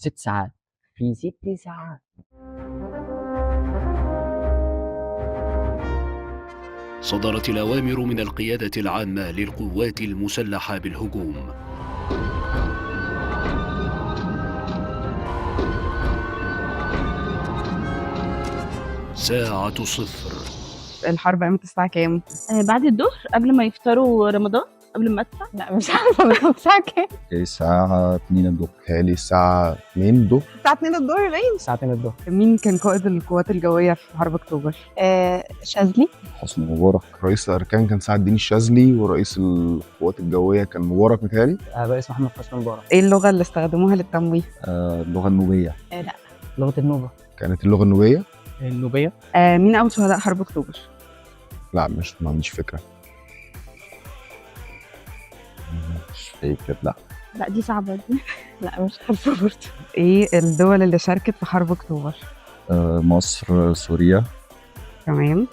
6 ساعات. في 6 ساعات. صدرت الأوامر من القيادة العامة للقوات المسلحة بالهجوم. ساعة صفر. الحرب قامت الساعة كام؟ بعد الظهر قبل ما يفطروا رمضان، قبل ما ادفع. لا مش عارفة الساعة كام؟ الساعة 2 الظهر. هالي الساعة 2 الظهر. الساعة 2 الظهر باين. الساعة 2 الظهر. مين كان قائد القوات الجوية في حرب أكتوبر؟ شاذلي. حسني مبارك. رئيس الأركان كان سعد الدين الشاذلي، ورئيس القوات الجوية كان مبارك متهيألي. الرئيس محمد حسني مبارك. إيه اللغة اللي استخدموها للتمويه؟ اللغة النوبية. لا. لغة النوبة. كانت اللغة النوبية؟ النوبية. مين أول شهداء حرب أكتوبر؟ لا ما عنديش فكرة. مش فاكر. لا دي صعبة دي. لا مش عارفة برضه. إيه الدول اللي شاركت في حرب أكتوبر؟ مصر، سوريا. تمام.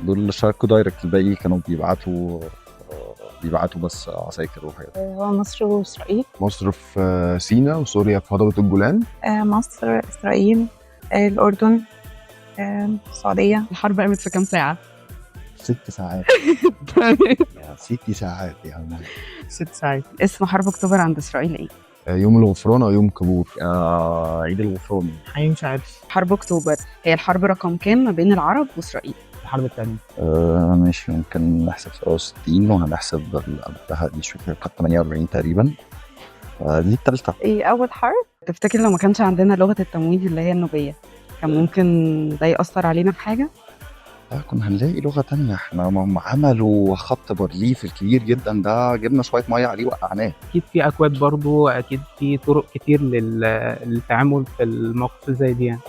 دول اللي شاركوا دايركت، الباقي كانوا بيبعتوا بس عساكر وحاجات. هو مصر وإسرائيل. مصر في سيناء، وسوريا في هضبة الجولان. مصر، إسرائيل، الأردن، السعودية. الحرب قامت في كام ساعة؟ 6 ساعات. 6 ساعات يعني. 6 ساعات. اسم حرب أكتوبر عند إسرائيل إيه؟ يوم الغفران أو يوم كبور. عيد الغفران. حقيقي مش عارف. حرب أكتوبر هي الحرب رقم كام ما بين العرب وإسرائيل؟ الحرب الثانية. ماشي، ممكن نحسب 67 وهنحسب قبلها دي، مش فاكر، كانت 48 تقريبا. دي التالتة. إيه أول حرب؟ تفتكر لو ما كانش عندنا لغة التمويه اللي هي النوبية كان ممكن ده يأثر علينا في حاجة؟ كنا هنلاقي لغة تانية. احنا عملوا خط بارليف الكبير جدا ده، جبنا شوية مية عليه وقعناه. اكيد في اكواد برضو، اكيد في طرق كتير للتعامل في المواقف زي دي يعني.